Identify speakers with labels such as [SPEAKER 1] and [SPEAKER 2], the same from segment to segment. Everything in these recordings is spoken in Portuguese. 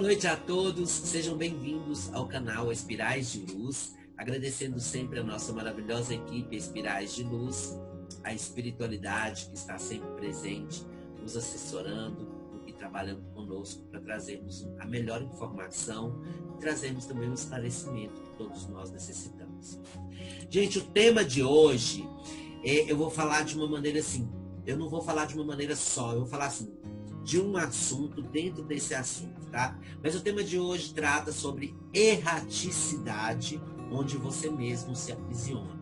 [SPEAKER 1] noite a todos, sejam bem-vindos ao canal Espirais de Luz, agradecendo sempre a nossa maravilhosa equipe Espirais de Luz, a espiritualidade que está sempre presente, nos assessorando e trabalhando conosco para trazermos a melhor informação e trazermos também o esclarecimento que todos nós necessitamos. Gente, o tema de hoje, eu vou falar de uma maneira assim, eu não vou falar de uma maneira só, eu vou falar assim, de um assunto dentro desse assunto, tá? Mas o tema de hoje trata sobre erraticidade, onde você mesmo se aprisiona.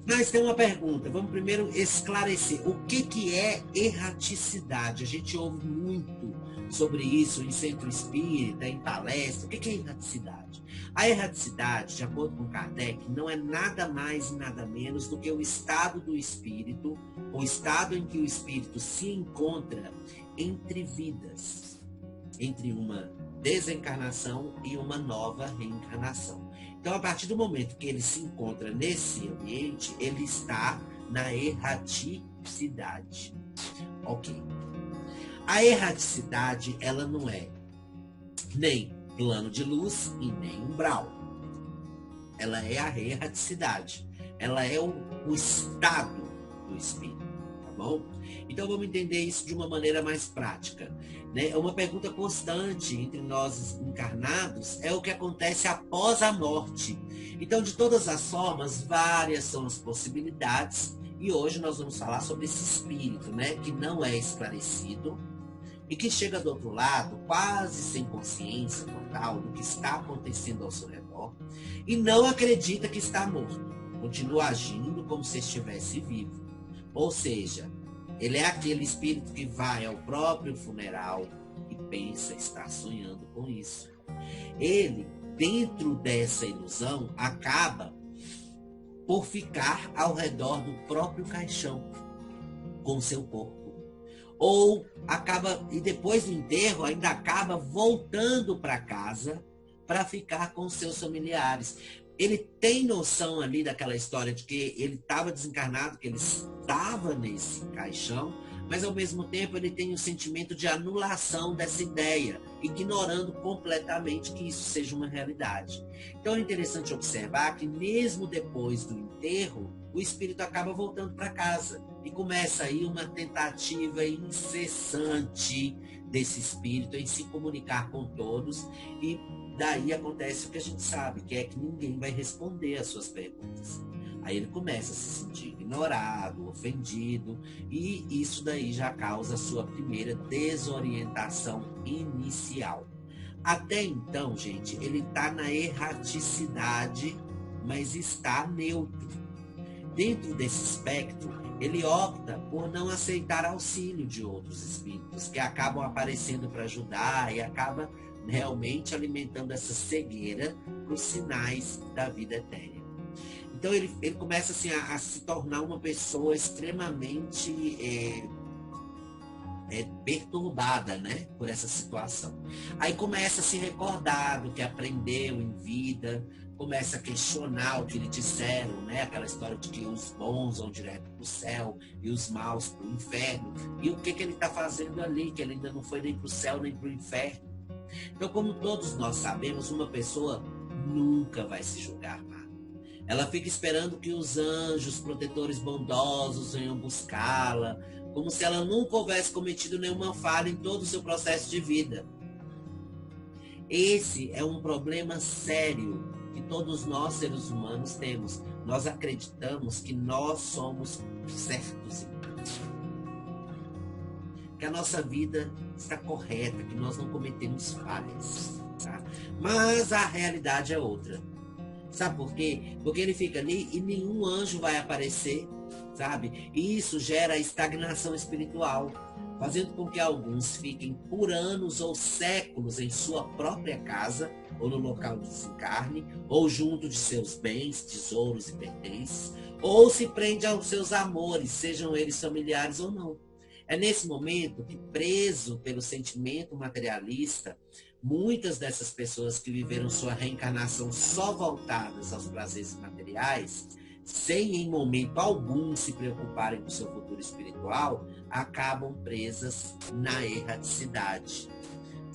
[SPEAKER 1] Mas tem uma pergunta, vamos primeiro esclarecer. O que é erraticidade? A gente ouve muito sobre isso em centro espírita, em palestra. O que é erraticidade? A erraticidade, de acordo com Kardec, não é nada mais e nada menos do que o estado do espírito, o estado em que o espírito se encontra entre vidas, entre uma desencarnação e uma nova reencarnação. Então, a partir do momento que ele se encontra nesse ambiente, ele está na erraticidade. Ok. A erraticidade, ela não é nem plano de luz e nem umbral. Ela é a erraticidade. Ela é o estado do espírito, tá bom? Então, vamos entender isso de uma maneira mais prática. Né? Uma pergunta constante entre nós encarnados é o que acontece após a morte. Então, de todas as formas, várias são as possibilidades. E hoje nós vamos falar sobre esse espírito, né? Que não é esclarecido e que chega do outro lado quase sem consciência total do que está acontecendo ao seu redor e não acredita que está morto. Continua agindo como se estivesse vivo. Ou seja, ele é aquele espírito que vai ao próprio funeral e pensa estar sonhando com isso. Ele, dentro dessa ilusão, acaba por ficar ao redor do próprio caixão com seu corpo. Ou acaba, e depois do enterro, ainda acaba voltando para casa para ficar com seus familiares. Ele tem noção ali daquela história de que ele estava desencarnado, que ele estava nesse caixão, mas ao mesmo tempo ele tem um sentimento de anulação dessa ideia, ignorando completamente que isso seja uma realidade. Então é interessante observar que mesmo depois do enterro, o espírito acaba voltando para casa e começa aí uma tentativa incessante desse espírito em se comunicar com todos e daí acontece o que a gente sabe, que é que ninguém vai responder às suas perguntas. Aí ele começa a se sentir ignorado, ofendido, e isso daí já causa a sua primeira desorientação inicial. Até então, gente, ele está na erraticidade, mas está neutro. Dentro desse espectro, ele opta por não aceitar auxílio de outros espíritos, que acabam aparecendo para ajudar e acaba realmente alimentando essa cegueira para os sinais da vida etérea. Então ele começa assim, a se tornar uma pessoa extremamente perturbada, né, por essa situação. Aí começa a se recordar do que aprendeu em vida, começa a questionar o que lhe disseram, né, aquela história de que os bons vão direto para o céu e os maus para o inferno. E o que ele está fazendo ali, que ele ainda não foi nem para o céu nem para o inferno. Então, como todos nós sabemos, uma pessoa nunca vai se julgar má. Ela fica esperando que os anjos protetores bondosos venham buscá-la, como se ela nunca houvesse cometido nenhuma falha em todo o seu processo de vida. Esse é um problema sério que todos nós, seres humanos, temos. Nós acreditamos que nós somos certos, que a nossa vida está correta, que nós não cometemos falhas, tá? Mas a realidade é outra. Sabe por quê? Porque ele fica ali e nenhum anjo vai aparecer, sabe? E isso gera estagnação espiritual, fazendo com que alguns fiquem por anos ou séculos em sua própria casa, ou no local de desencarne, ou junto de seus bens, tesouros e pertences, ou se prende aos seus amores, sejam eles familiares ou não. É nesse momento que, preso pelo sentimento materialista, muitas dessas pessoas que viveram sua reencarnação só voltadas aos prazeres materiais, sem em momento algum se preocuparem com seu futuro espiritual, acabam presas na erraticidade.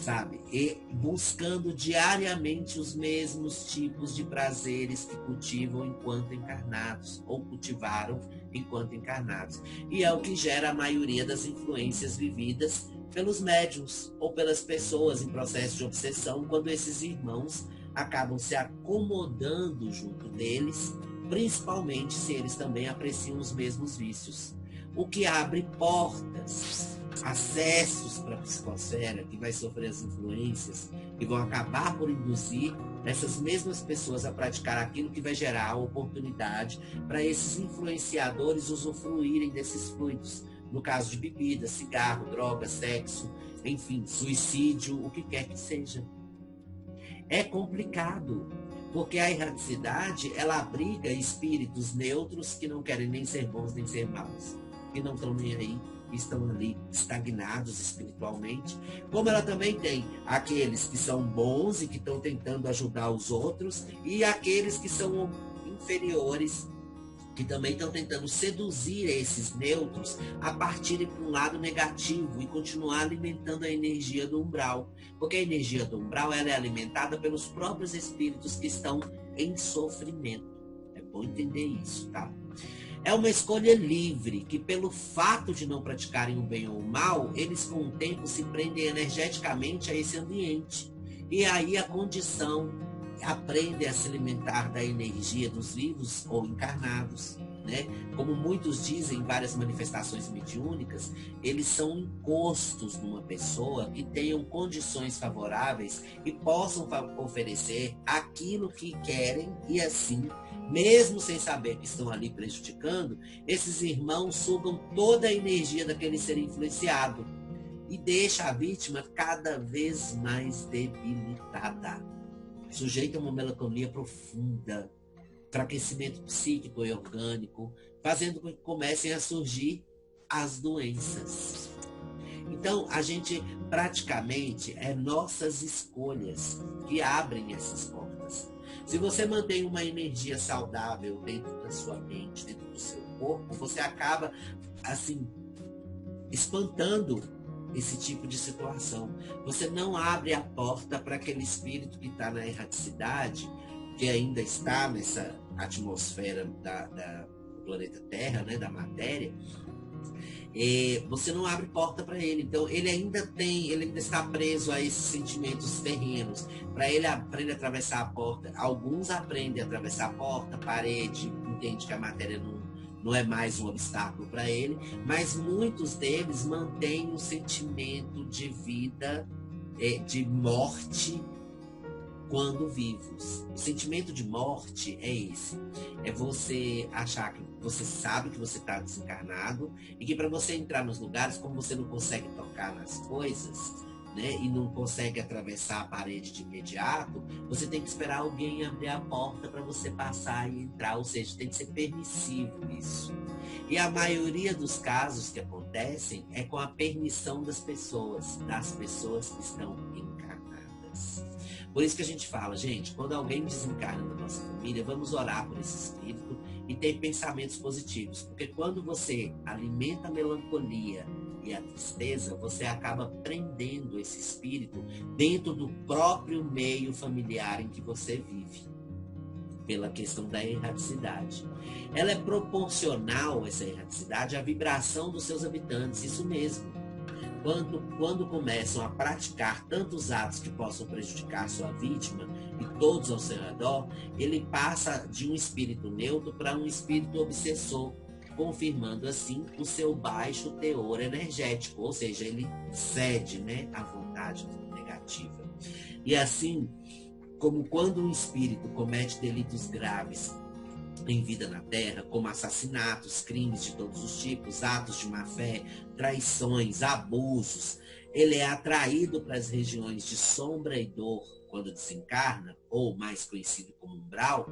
[SPEAKER 1] sabe? E buscando diariamente os mesmos tipos de prazeres que cultivam enquanto encarnados, ou cultivaram enquanto encarnados. E é o que gera a maioria das influências vividas pelos médiuns ou pelas pessoas em processo de obsessão, quando esses irmãos acabam se acomodando junto deles, principalmente se eles também apreciam os mesmos vícios. O que abre portas, acessos para a psicosfera, que vai sofrer as influências que vão acabar por induzir essas mesmas pessoas a praticar aquilo que vai gerar a oportunidade para esses influenciadores usufruírem desses fluidos. No caso de bebida, cigarro, droga, sexo, enfim, suicídio, o que quer que seja. É complicado, porque a erraticidade, ela abriga espíritos neutros que não querem nem ser bons nem ser maus, que não estão nem aí, estão ali estagnados espiritualmente, como ela também tem aqueles que são bons e que estão tentando ajudar os outros, e aqueles que são inferiores, que também estão tentando seduzir esses neutros a partirem para um lado negativo e continuar alimentando a energia do umbral. Porque a energia do umbral, ela é alimentada pelos próprios espíritos que estão em sofrimento. É bom entender isso, tá? É uma escolha livre, que pelo fato de não praticarem o bem ou o mal, eles com o tempo se prendem energeticamente a esse ambiente. E aí a condição aprende a se alimentar da energia dos vivos ou encarnados, né? Como muitos dizem em várias manifestações mediúnicas, eles são encostos numa pessoa que tenham condições favoráveis e possam oferecer aquilo que querem, e assim, mesmo sem saber que estão ali prejudicando, esses irmãos sugam toda a energia daquele ser influenciado e deixa a vítima cada vez mais debilitada, sujeito a uma melancolia profunda, enfraquecimento psíquico e orgânico, fazendo com que comecem a surgir as doenças. Então, a gente praticamente é nossas escolhas que abrem essas portas. Se você mantém uma energia saudável dentro da sua mente, dentro do seu corpo, você acaba, assim, espantando esse tipo de situação. Você não abre a porta para aquele espírito que está na erraticidade, que ainda está nessa atmosfera do planeta Terra, né, da matéria. Você não abre porta para ele. Então ele ainda está preso a esses sentimentos terrenos. Para ele atravessar a porta, alguns aprendem a atravessar a porta, parede, entende que a matéria não é mais um obstáculo para ele, mas muitos deles mantêm um sentimento de vida, de morte, quando vivos. O sentimento de morte é esse. É você achar que você sabe que você está desencarnado e que para você entrar nos lugares, como você não consegue tocar nas coisas, né, e não consegue atravessar a parede de imediato, você tem que esperar alguém abrir a porta para você passar e entrar, ou seja, tem que ser permissivo isso. E a maioria dos casos que acontecem é com a permissão das pessoas que estão encarnadas. Por isso que a gente fala, gente, quando alguém desencarna na nossa família, vamos orar por esse espírito e ter pensamentos positivos, porque quando você alimenta a melancolia e a tristeza, você acaba prendendo esse espírito dentro do próprio meio familiar em que você vive, pela questão da erraticidade. Ela é proporcional, essa erraticidade, à vibração dos seus habitantes, isso mesmo. Quando começam a praticar tantos atos que possam prejudicar sua vítima e todos ao seu redor, ele passa de um espírito neutro para um espírito obsessor, confirmando assim o seu baixo teor energético, ou seja, ele cede, né, à vontade negativa. E assim, como quando um espírito comete delitos graves em vida na Terra, como assassinatos, crimes de todos os tipos, atos de má-fé, traições, abusos, ele é atraído para as regiões de sombra e dor quando desencarna, ou mais conhecido como umbral.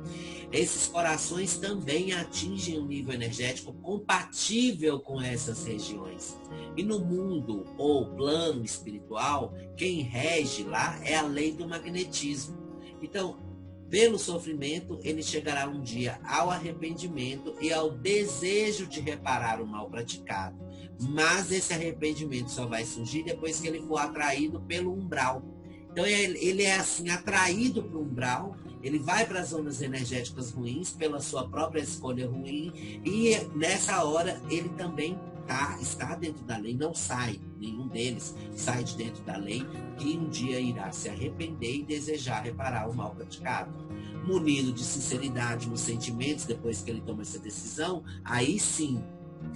[SPEAKER 1] Esses corações também atingem um nível energético compatível com essas regiões. E no mundo ou plano espiritual, quem rege lá é a lei do magnetismo. Então, pelo sofrimento, ele chegará um dia ao arrependimento e ao desejo de reparar o mal praticado. Mas esse arrependimento só vai surgir depois que ele for atraído pelo umbral. Então ele é assim, atraído para o umbral, ele vai para as zonas energéticas ruins pela sua própria escolha ruim, e nessa hora ele também está dentro da lei, não sai, nenhum deles sai de dentro da lei, que um dia irá se arrepender e desejar reparar o mal praticado. Munido de sinceridade nos sentimentos, depois que ele toma essa decisão, aí sim,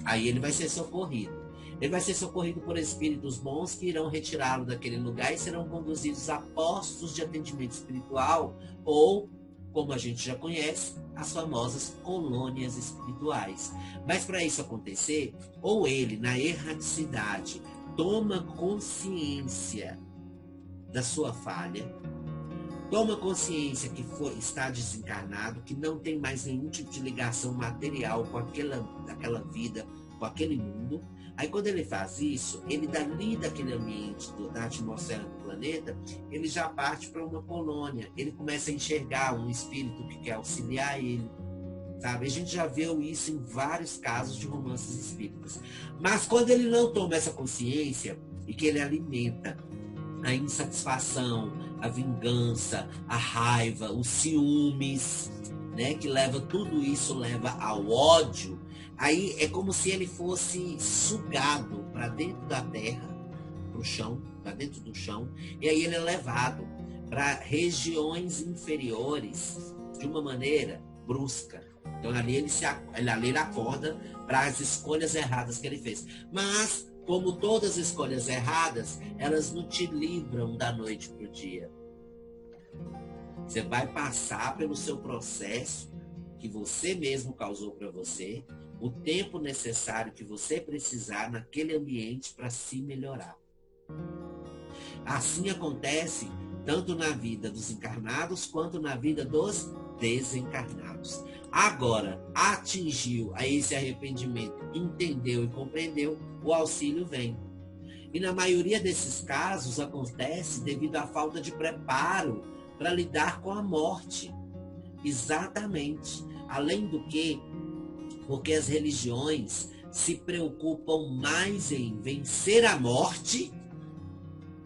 [SPEAKER 1] aí ele vai ser socorrido. Ele vai ser socorrido por espíritos bons que irão retirá-lo daquele lugar e serão conduzidos a postos de atendimento espiritual ou, como a gente já conhece, as famosas colônias espirituais. Mas para isso acontecer, ou ele, na erraticidade, toma consciência da sua falha, toma consciência que está desencarnado, que não tem mais nenhum tipo de ligação material com aquela vida, com aquele mundo. Aí quando ele faz isso, ele dali daquele ambiente, da atmosfera do planeta, ele já parte para uma colônia. Ele começa a enxergar um espírito que quer auxiliar ele. Sabe? A gente já viu isso em vários casos de romances espíritas. Mas quando ele não toma essa consciência e que ele alimenta a insatisfação, a vingança, a raiva, os ciúmes, né, que tudo isso leva ao ódio, aí é como se ele fosse sugado para dentro da terra, para o chão, para dentro do chão, e aí ele é levado para regiões inferiores de uma maneira brusca. Então ali ele acorda para as escolhas erradas que ele fez. Mas, como todas as escolhas erradas, elas não te livram da noite para o dia. Você vai passar pelo seu processo que você mesmo causou para você, o tempo necessário que você precisar naquele ambiente para se melhorar. Assim acontece tanto na vida dos encarnados quanto na vida dos desencarnados. Agora, atingiu a esse arrependimento, entendeu e compreendeu, o auxílio vem. E na maioria desses casos acontece devido à falta de preparo para lidar com a morte. Exatamente. Além do que, porque as religiões se preocupam mais em vencer a morte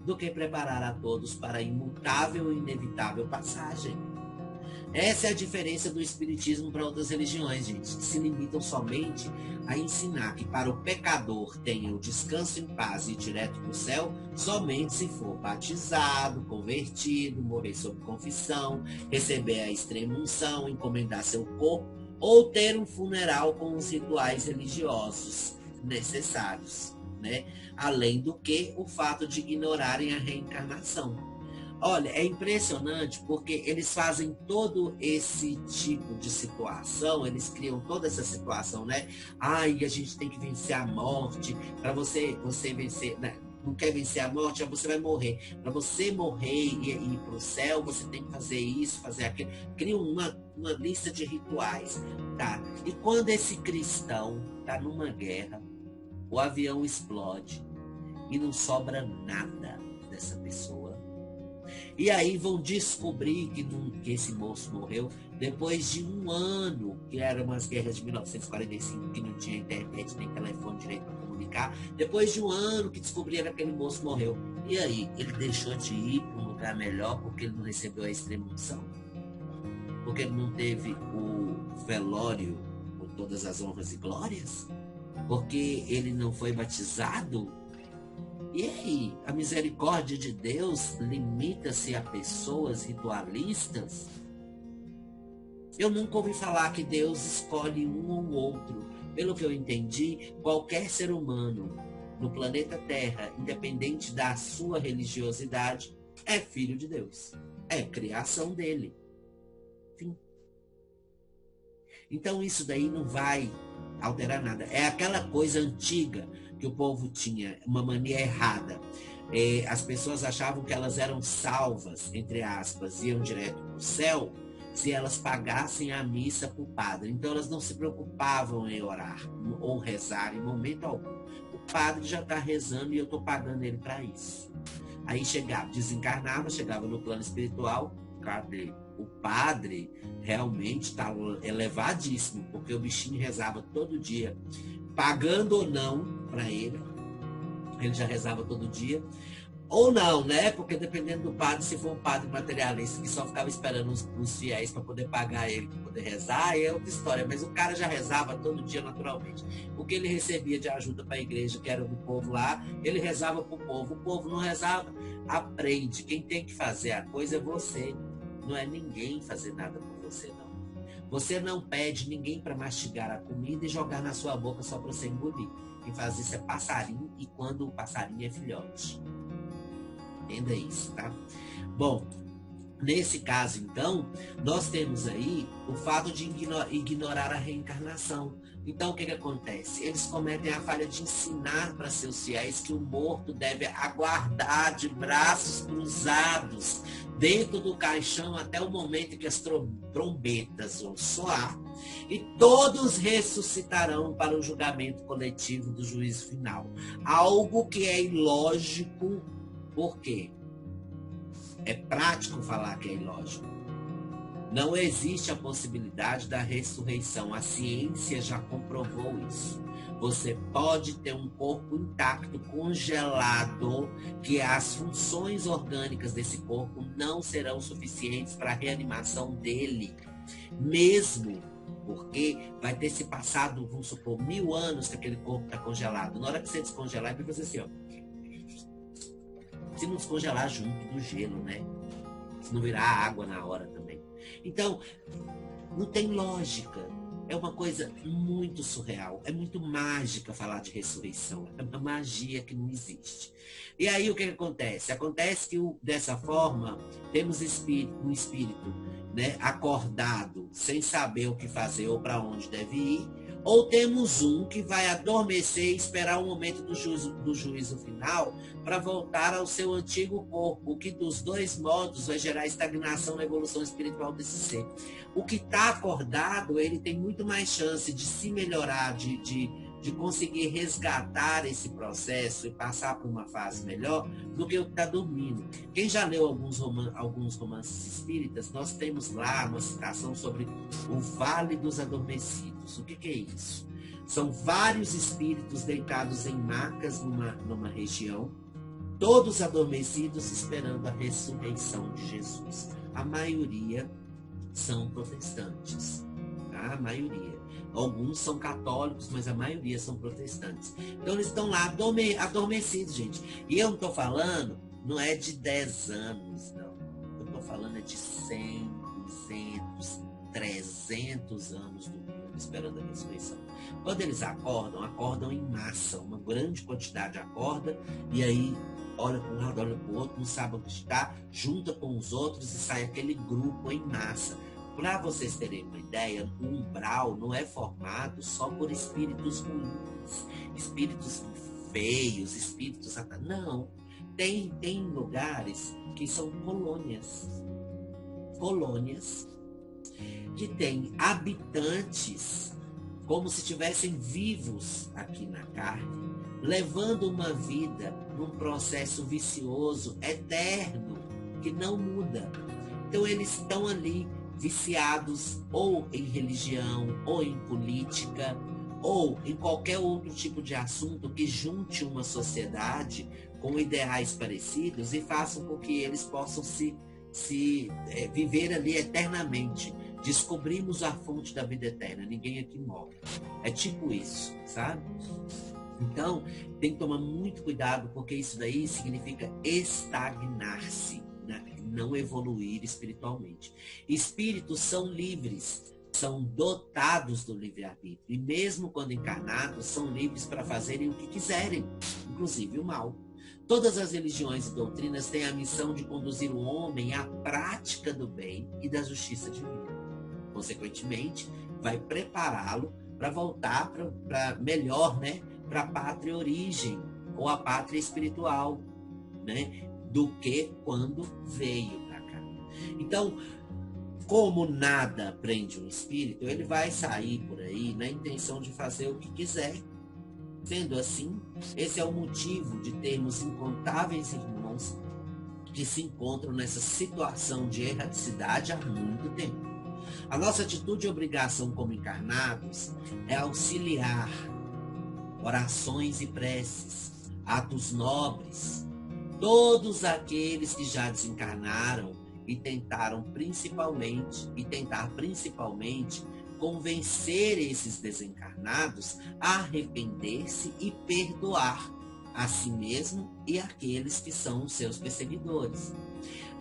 [SPEAKER 1] do que preparar a todos para a imutável e inevitável passagem. Essa é a diferença do espiritismo para outras religiões, gente, que se limitam somente a ensinar que para o pecador tenha o descanso em paz e ir direto para o céu, somente se for batizado, convertido, morrer sob confissão, receber a extrema-unção, encomendar seu corpo ou ter um funeral com os rituais religiosos necessários, né? Além do que o fato de ignorarem a reencarnação. Olha, é impressionante porque eles fazem todo esse tipo de situação, eles criam toda essa situação, né? Ai, a gente tem que vencer a morte, para você vencer, né? Não quer vencer a morte, você vai morrer. Para você morrer e ir para o céu, você tem que fazer isso, fazer aquilo. Criam uma lista de rituais, tá? E quando esse cristão tá numa guerra, o avião explode e não sobra nada dessa pessoa. E aí vão descobrir que esse moço morreu depois de um ano, que eram umas guerras de 1945, que não tinha internet nem telefone direito para comunicar. Depois de um ano que descobriram que aquele moço morreu. E aí, ele deixou de ir para um lugar melhor porque ele não recebeu a extrema-unção? Porque ele não teve o velório com todas as honras e glórias? Porque ele não foi batizado? E aí, a misericórdia de Deus limita-se a pessoas ritualistas? Eu nunca ouvi falar que Deus escolhe um ou outro. Pelo que eu entendi, qualquer ser humano no planeta Terra, independente da sua religiosidade, é filho de Deus. É criação dele. Fim. Então isso daí não vai alterar nada. É aquela coisa antiga que o povo tinha, uma mania errada. As pessoas achavam que elas eram salvas, entre aspas, iam direto para o céu, se elas pagassem a missa para o padre. Então elas não se preocupavam em orar ou rezar em momento algum. O padre já está rezando e eu estou pagando ele para isso. Aí chegava, desencarnava, chegava no plano espiritual, cadê? O padre realmente está elevadíssimo, porque o bichinho rezava todo dia, pagando ou não para ele já rezava todo dia. Ou não, né? Porque dependendo do padre, se for um padre materialista que só ficava esperando os fiéis para poder pagar ele, para poder rezar, aí é outra história. Mas o cara já rezava todo dia naturalmente. O que ele recebia de ajuda para a igreja, que era do povo lá, ele rezava para o povo. O povo não rezava. Aprende. Quem tem que fazer a coisa é você. Não é ninguém fazer nada por você, não. Você não pede ninguém para mastigar a comida e jogar na sua boca só para você engolir. Quem faz isso é passarinho, e quando o passarinho é filhote. Entenda isso, tá? Bom, nesse caso, então, nós temos aí o fato de ignorar a reencarnação. Então, o que acontece? Eles cometem a falha de ensinar para seus fiéis que o morto deve aguardar de braços cruzados dentro do caixão até o momento que as trombetas vão soar, e todos ressuscitarão para o julgamento coletivo do juízo final. Algo que é ilógico. Por quê? É prático falar que é ilógico. Não existe a possibilidade da ressurreição. A ciência já comprovou isso. Você pode ter um corpo intacto, congelado, que as funções orgânicas desse corpo não serão suficientes para a reanimação dele. Mesmo porque vai ter se passado, vamos supor, 1000 anos que aquele corpo está congelado. Na hora que você descongelar, vai fazer assim, ó. Se não descongelar junto do gelo, né? Se não virar água na hora também. Então, não tem lógica. É uma coisa muito surreal. É muito mágica falar de ressurreição. É uma magia que não existe. E aí o que acontece? Acontece que dessa forma, temos um espírito, né, acordado, sem saber o que fazer ou para onde deve ir. Ou temos um que vai adormecer e esperar o momento do juízo final para voltar ao seu antigo corpo, o que dos dois modos vai gerar estagnação na evolução espiritual desse ser. O que está acordado, ele tem muito mais chance de se melhorar, de conseguir resgatar esse processo e passar por uma fase melhor do que o que está dormindo. Quem já leu alguns romances espíritas, nós temos lá uma citação sobre o Vale dos Adormecidos. O que é isso? São vários espíritos deitados em macas numa região, todos adormecidos esperando a ressurreição de Jesus. A maioria são protestantes, tá? A maioria. Alguns são católicos, mas a maioria são protestantes. Então eles estão lá adormecidos, gente. E eu não estou falando, não é de 10 anos, não. Eu estou falando é de 100, 200, 300 anos do mundo esperando a ressurreição. Quando eles acordam em massa. Uma grande quantidade acorda e aí olha para um lado, olha para o outro, não sabe onde está, junta com os outros e sai aquele grupo em massa. Para vocês terem uma ideia, o umbral não é formado só por espíritos ruins, espíritos feios, espíritos... Não, tem lugares que são colônias que têm habitantes como se estivessem vivos aqui na carne, levando uma vida num processo vicioso, eterno, que não muda. Então eles estão ali viciados ou em religião, ou em política, ou em qualquer outro tipo de assunto que junte uma sociedade com ideais parecidos e façam com que eles possam viver ali eternamente. Descobrimos a fonte da vida eterna, ninguém aqui morre. É tipo isso, sabe? Então, tem que tomar muito cuidado, porque isso daí significa estagnar-se, né? Não evoluir espiritualmente. Espíritos são livres, são dotados do livre-arbítrio, e mesmo quando encarnados, são livres para fazerem o que quiserem, inclusive o mal. Todas as religiões e doutrinas têm a missão de conduzir o homem à prática do bem e da justiça divina. Consequentemente, vai prepará-lo para voltar para melhor, né? Para a pátria origem, ou a pátria espiritual, né? Do que quando veio para cá. Então, como nada prende um espírito, ele vai sair por aí na intenção de fazer o que quiser. Sendo assim, esse é o motivo de termos incontáveis irmãos que se encontram nessa situação de erraticidade há muito tempo. A nossa atitude e obrigação como encarnados é auxiliar orações e preces, atos nobres, todos aqueles que já desencarnaram e tentar principalmente convencer esses desencarnados a arrepender-se e perdoar a si mesmo e aqueles que são os seus perseguidores.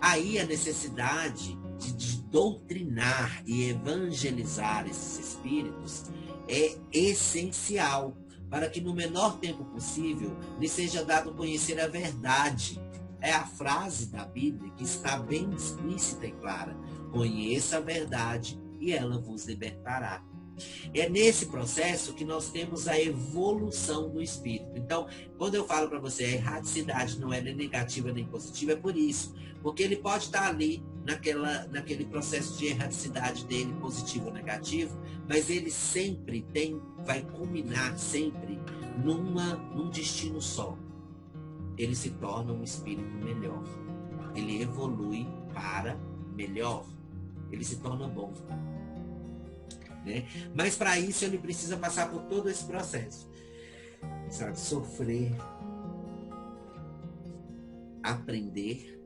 [SPEAKER 1] Aí a necessidade de doutrinar e evangelizar esses espíritos é essencial para que no menor tempo possível lhes seja dado conhecer a verdade. É a frase da Bíblia que está bem explícita e clara: conheça a verdade e ela vos libertará. É nesse processo que nós temos a evolução do espírito. Então, quando eu falo para você, a erraticidade não é nem negativa nem positiva, é por isso. Porque ele pode estar ali naquele processo de erraticidade dele, positivo ou negativo, mas ele sempre vai culminar sempre num destino só. Ele se torna um espírito melhor. Ele evolui para melhor. Ele se torna bom. Né? Mas para isso ele precisa passar por todo esse processo, sabe? Sofrer, aprender,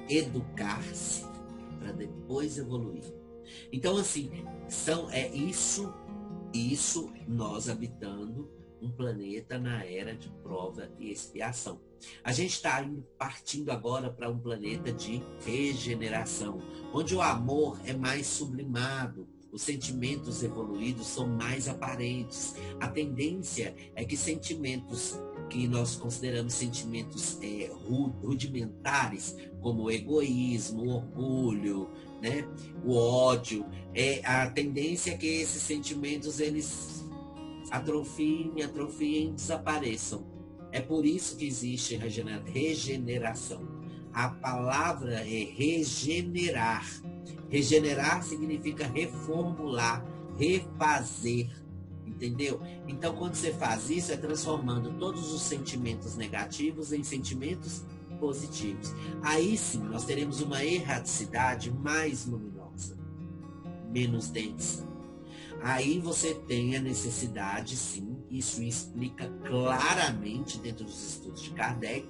[SPEAKER 1] educar-se para depois evoluir. Então assim, isso nós habitando um planeta na era de prova e expiação. A gente está partindo agora para um planeta de regeneração, onde o amor é mais sublimado, os sentimentos evoluídos são mais aparentes. A tendência é que sentimentos que nós consideramos sentimentos rudimentares, como o egoísmo, o orgulho, né, o ódio, a tendência é que esses sentimentos eles atrofiem, desapareçam. É por isso que existe regeneração. A palavra é regenerar. Regenerar significa reformular, refazer, entendeu? Então, quando você faz isso, é transformando todos os sentimentos negativos em sentimentos positivos. Aí sim, nós teremos uma erraticidade mais luminosa, menos densa. Aí você tem a necessidade, sim, isso explica claramente dentro dos estudos de Kardec,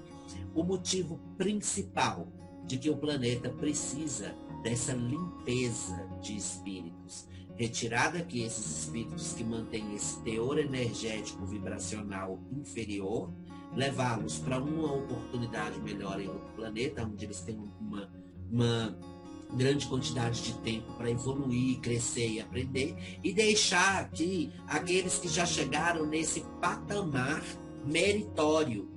[SPEAKER 1] o motivo principal de que o planeta precisa dessa limpeza de espíritos. Retirar daqui esses espíritos que mantêm esse teor energético vibracional inferior, levá-los para uma oportunidade melhor em outro planeta, onde eles têm uma grande quantidade de tempo para evoluir, crescer e aprender, e deixar aqui aqueles que já chegaram nesse patamar meritório.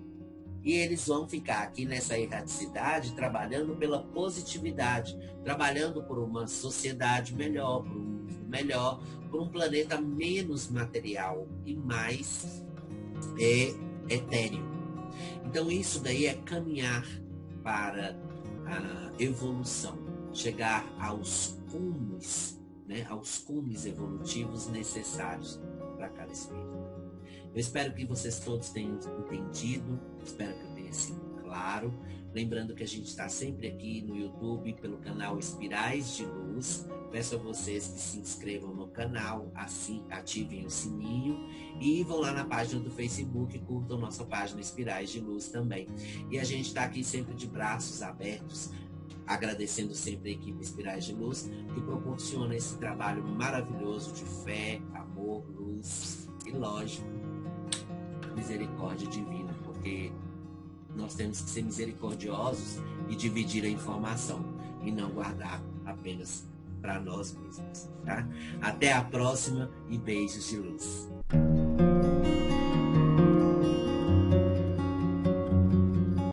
[SPEAKER 1] E eles vão ficar aqui nessa erraticidade, trabalhando pela positividade, trabalhando por uma sociedade melhor, por um mundo melhor, por um planeta menos material e mais etéreo. Então isso daí é caminhar para a evolução, chegar aos cumes, né, aos cumes evolutivos necessários para cada espírito. Eu espero que vocês todos tenham entendido, espero que eu tenha sido claro. Lembrando que a gente está sempre aqui no YouTube, pelo canal Espirais de Luz. Peço a vocês que se inscrevam no canal, assim ativem o sininho e vão lá na página do Facebook e curtam nossa página Espirais de Luz também. E a gente está aqui sempre de braços abertos, agradecendo sempre a equipe Espirais de Luz, que proporciona esse trabalho maravilhoso de fé, amor, luz e, lógico, misericórdia divina, porque nós temos que ser misericordiosos e dividir a informação e não guardar apenas para nós mesmos, tá? Até a próxima e beijos de luz.